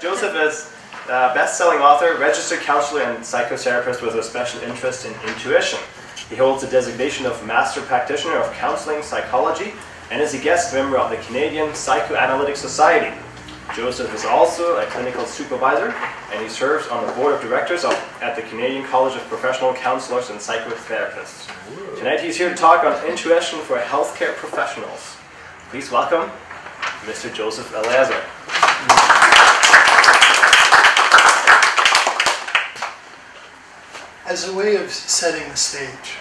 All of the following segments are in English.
Joseph is a best-selling author, registered counselor, and psychotherapist with a special interest in intuition. He holds the designation of Master Practitioner of Counseling Psychology and is a guest member of the Canadian Psychoanalytic Society. Joseph is also a clinical supervisor, and he serves on the board of directors at the Canadian College of Professional Counselors and Psychotherapists. Tonight he's here to talk on intuition for healthcare professionals. Please welcome Mr. Joseph Eleazar. As a way of setting the stage,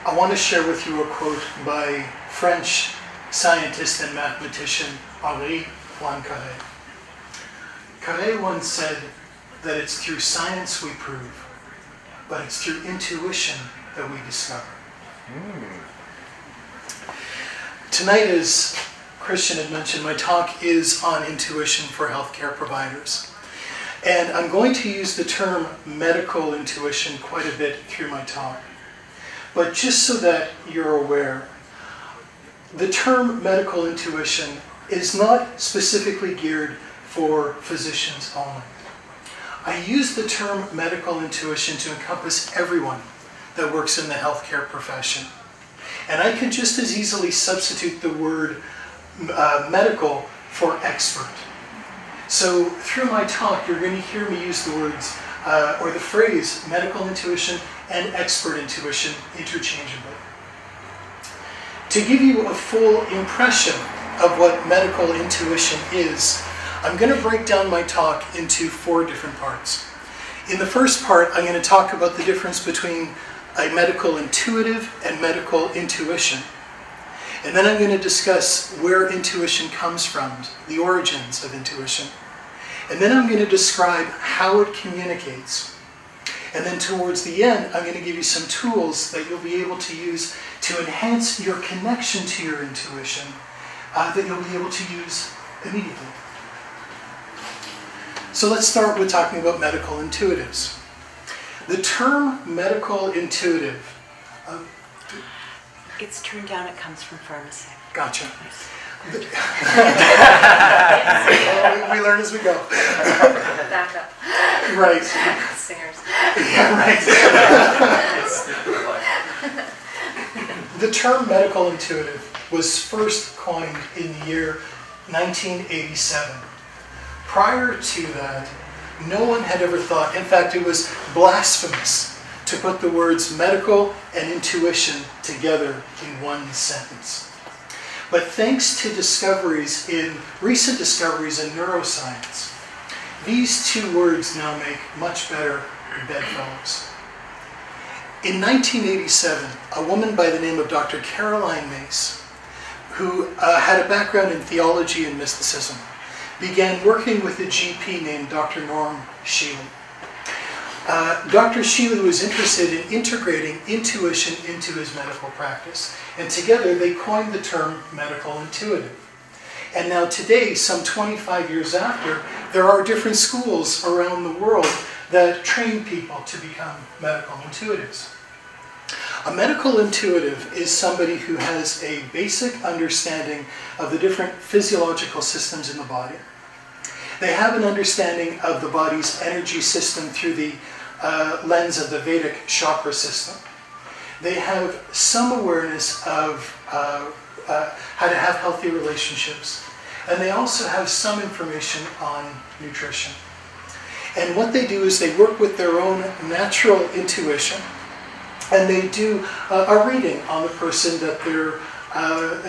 I want to share with you a quote by French scientist and mathematician Henri Poincaré. Carré once said that it's through science we prove, but it's through intuition that we discover. Tonight, as Christian had mentioned, my talk is on intuition for healthcare providers. And I'm going to use the term medical intuition quite a bit through my talk. But just so that you're aware, the term medical intuition is not specifically geared for physicians only. I use the term medical intuition to encompass everyone that works in the healthcare profession. And I can just as easily substitute the word medical for expert. So through my talk, you're going to hear me use the words, or the phrase, medical intuition and expert intuition interchangeably. To give you a full impression of what medical intuition is, I'm going to break down my talk into 4 different parts. In the first part, I'm going to talk about the difference between a medical intuitive and medical intuition. And then I'm going to discuss where intuition comes from, the origins of intuition. And then I'm going to describe how it communicates. And then towards the end, I'm going to give you some tools that you'll be able to use to enhance your connection to your intuition that you'll be able to use immediately. So let's start with talking about medical intuitives. The term medical intuitive... It's turned down, it comes from pharmacy. Gotcha. We learn as we go. Back up. Right. Singers. Yeah, right. The term medical intuitive was first coined in the year 1987. Prior to that, no one had ever thought, in fact it was blasphemous, to put the words medical and intuition together in one sentence. But thanks to recent discoveries in neuroscience, these 2 words now make much better bedfellows. In 1987, a woman by the name of Dr. Caroline Mace, who had a background in theology and mysticism, began working with a GP named Dr. Norm Shealy. Dr. Shealy was interested in integrating intuition into his medical practice, and together they coined the term medical intuitive. And now today, some 25 years after, there are different schools around the world that train people to become medical intuitives. A medical intuitive is somebody who has a basic understanding of the different physiological systems in the body. They have an understanding of the body's energy system through the lens of the Vedic chakra system. They have some awareness of how to have healthy relationships. And they also have some information on nutrition. And what they do is they work with their own natural intuition, and they do a reading on the person that they're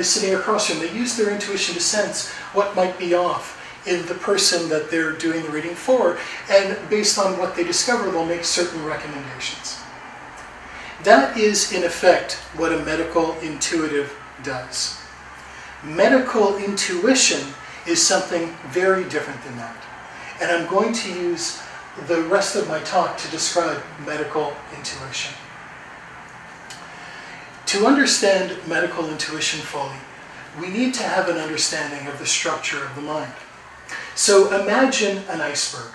sitting across from. They use their intuition to sense what might be off in the person that they're doing the reading for, and based on what they discover, they'll make certain recommendations. That is, in effect, what a medical intuitive does. Medical intuition is something very different than that. And I'm going to use the rest of my talk to describe medical intuition. To understand medical intuition fully, we need to have an understanding of the structure of the mind. So imagine an iceberg.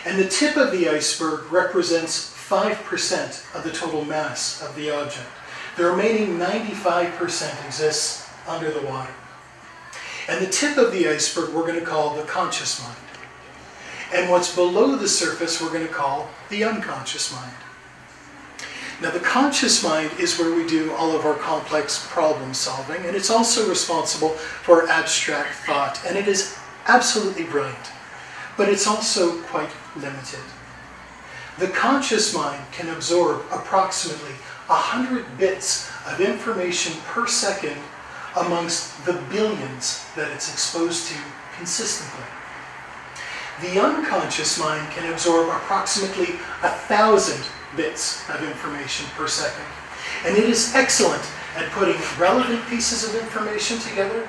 And the tip of the iceberg represents 5% of the total mass of the object. The remaining 95% exists under the water. And the tip of the iceberg we're going to call the conscious mind. And what's below the surface we're going to call the unconscious mind. Now the conscious mind is where we do all of our complex problem solving, and it's also responsible for abstract thought, and it is absolutely brilliant, but it's also quite limited. The conscious mind can absorb approximately 100 bits of information per second amongst the billions that it's exposed to consistently. The unconscious mind can absorb approximately 1,000 bits of information per second. And it is excellent at putting relevant pieces of information together,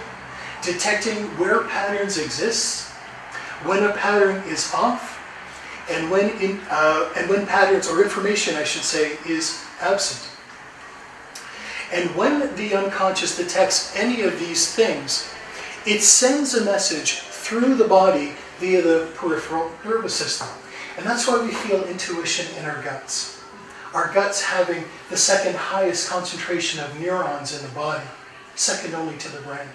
detecting where patterns exist, when a pattern is off, and when patterns, or information I should say, is absent. And when the unconscious detects any of these things, it sends a message through the body via the peripheral nervous system. And that's why we feel intuition in our guts. Our guts having the second highest concentration of neurons in the body, second only to the brain.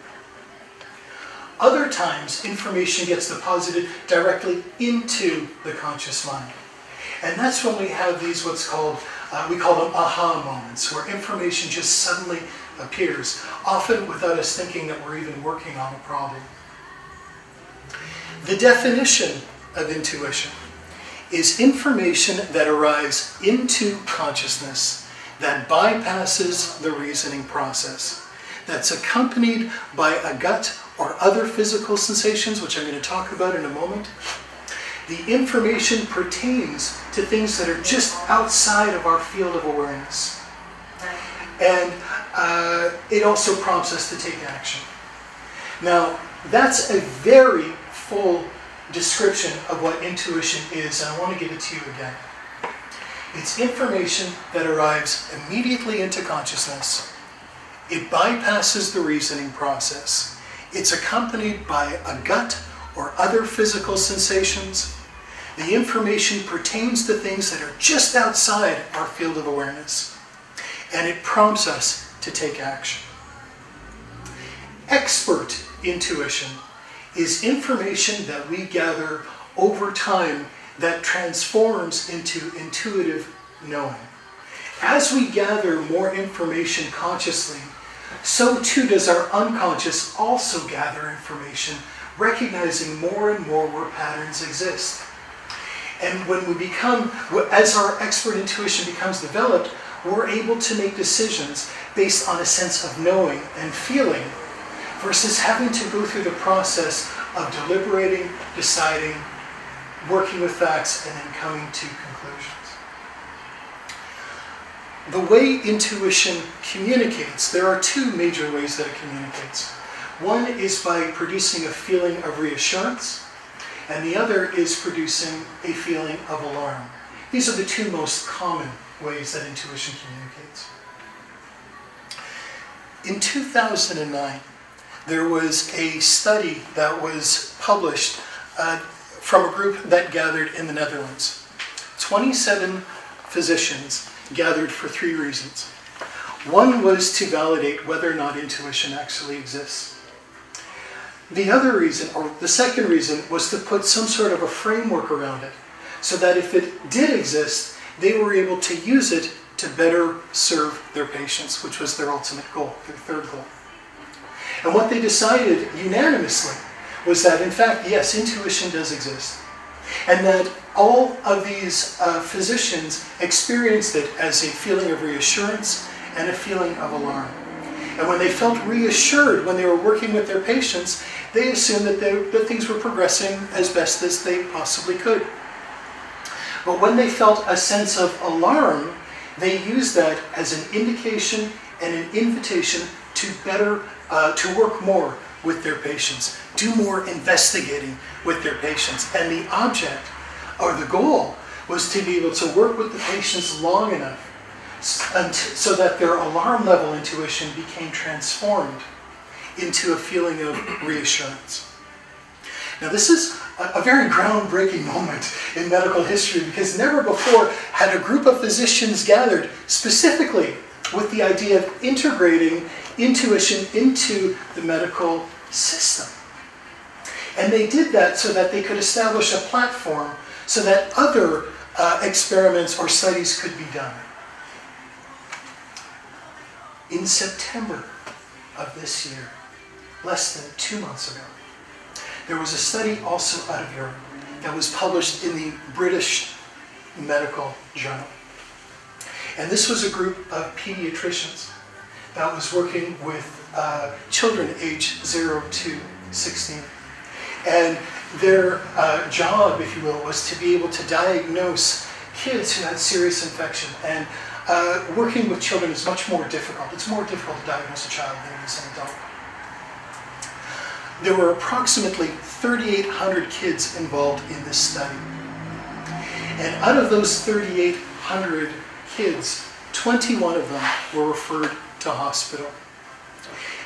Other times, information gets deposited directly into the conscious mind. And that's when we have these what's called, we call them aha moments, where information just suddenly appears, often without us thinking that we're even working on a problem. The definition of intuition is information that arrives into consciousness that bypasses the reasoning process, that's accompanied by a gut or other physical sensations, which I'm going to talk about in a moment. The information pertains to things that are just outside of our field of awareness. And it also prompts us to take action. Now, that's a very full description of what intuition is, and I want to give it to you again. It's information that arrives immediately into consciousness. It bypasses the reasoning process. It's accompanied by a gut or other physical sensations. The information pertains to things that are just outside our field of awareness. And it prompts us to take action. Expert intuition is information that we gather over time that transforms into intuitive knowing. As we gather more information consciously, so too does our unconscious also gather information, recognizing more and more where patterns exist. And when we become, as our expert intuition becomes developed, we're able to make decisions based on a sense of knowing and feeling, versus having to go through the process of deliberating, deciding, working with facts, and then coming to conclusions. The way intuition communicates, there are two major ways that it communicates. One is by producing a feeling of reassurance, and the other is producing a feeling of alarm. These are the two most common ways that intuition communicates. In 2009, there was a study that was published from a group that gathered in the Netherlands. 27 physicians gathered for 3 reasons. One was to validate whether or not intuition actually exists. The other reason, or the second reason, was to put some sort of a framework around it, so that if it did exist, they were able to use it to better serve their patients, which was their ultimate goal, their third goal. And what they decided unanimously was that, in fact, yes, intuition does exist. And that all of these physicians experienced it as a feeling of reassurance and a feeling of alarm. And when they felt reassured when they were working with their patients, they assumed that things were progressing as best as they possibly could. But when they felt a sense of alarm, they used that as an indication and an invitation to better, to work more with their patients, do more investigating with their patients. And the object, or the goal, was to be able to work with the patients long enough so that their alarm level intuition became transformed into a feeling of reassurance. Now this is a very groundbreaking moment in medical history, because never before had a group of physicians gathered specifically with the idea of integrating intuition into the medical system. And they did that so that they could establish a platform so that other experiments or studies could be done. In September of this year, less than 2 months ago, there was a study also out of Europe that was published in the British Medical Journal. And this was a group of pediatricians that was working with children aged 0 to 16. And their job, if you will, was to be able to diagnose kids who had serious infection. And working with children is much more difficult. It's more difficult to diagnose a child than it is an adult. There were approximately 3,800 kids involved in this study. And out of those 3,800 kids, 21 of them were referred to hospital.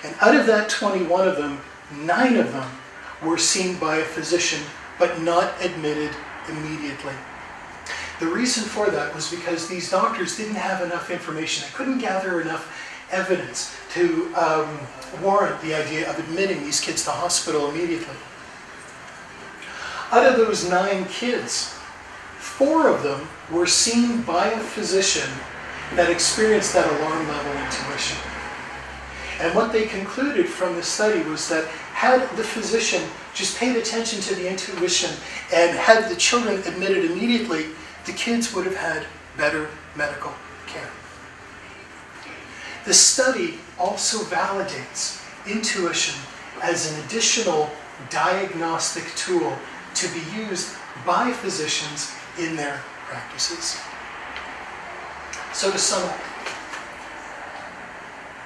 And out of that 21 of them, 9 of them were seen by a physician, but not admitted immediately. The reason for that was because these doctors didn't have enough information. They couldn't gather enough evidence to warrant the idea of admitting these kids to hospital immediately. Out of those 9 kids, 4 of them were seen by a physician that experienced that alarm level intuition. And what they concluded from the study was that had the physician just paid attention to the intuition and had the children admitted immediately, the kids would have had better medical care. The study also validates intuition as an additional diagnostic tool to be used by physicians in their practices. So to sum up,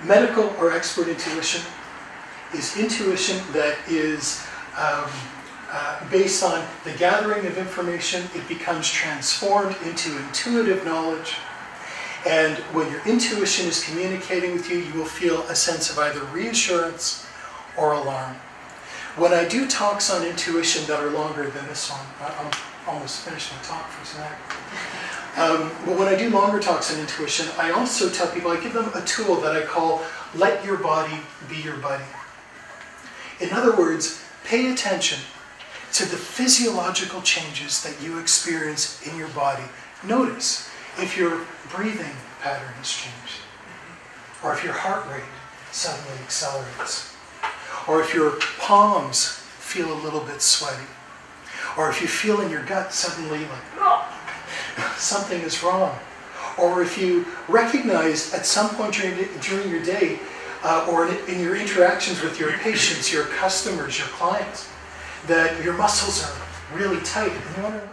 medical or expert intuition is intuition that is based on the gathering of information. It becomes transformed into intuitive knowledge. And when your intuition is communicating with you, you will feel a sense of either reassurance or alarm. When I do talks on intuition that are longer than this one, I'm almost finished my talk for tonight. But when I do longer talks on intuition, I also tell people, I give them a tool that I call let your body be your buddy. In other words, pay attention to the physiological changes that you experience in your body. Notice if your breathing pattern has changed, or if your heart rate suddenly accelerates, or if your palms feel a little bit sweaty, or if you feel in your gut suddenly like, something is wrong, or if you recognize at some point during your day or in your interactions with your patients, your customers, your clients, that your muscles are really tight and you wonder,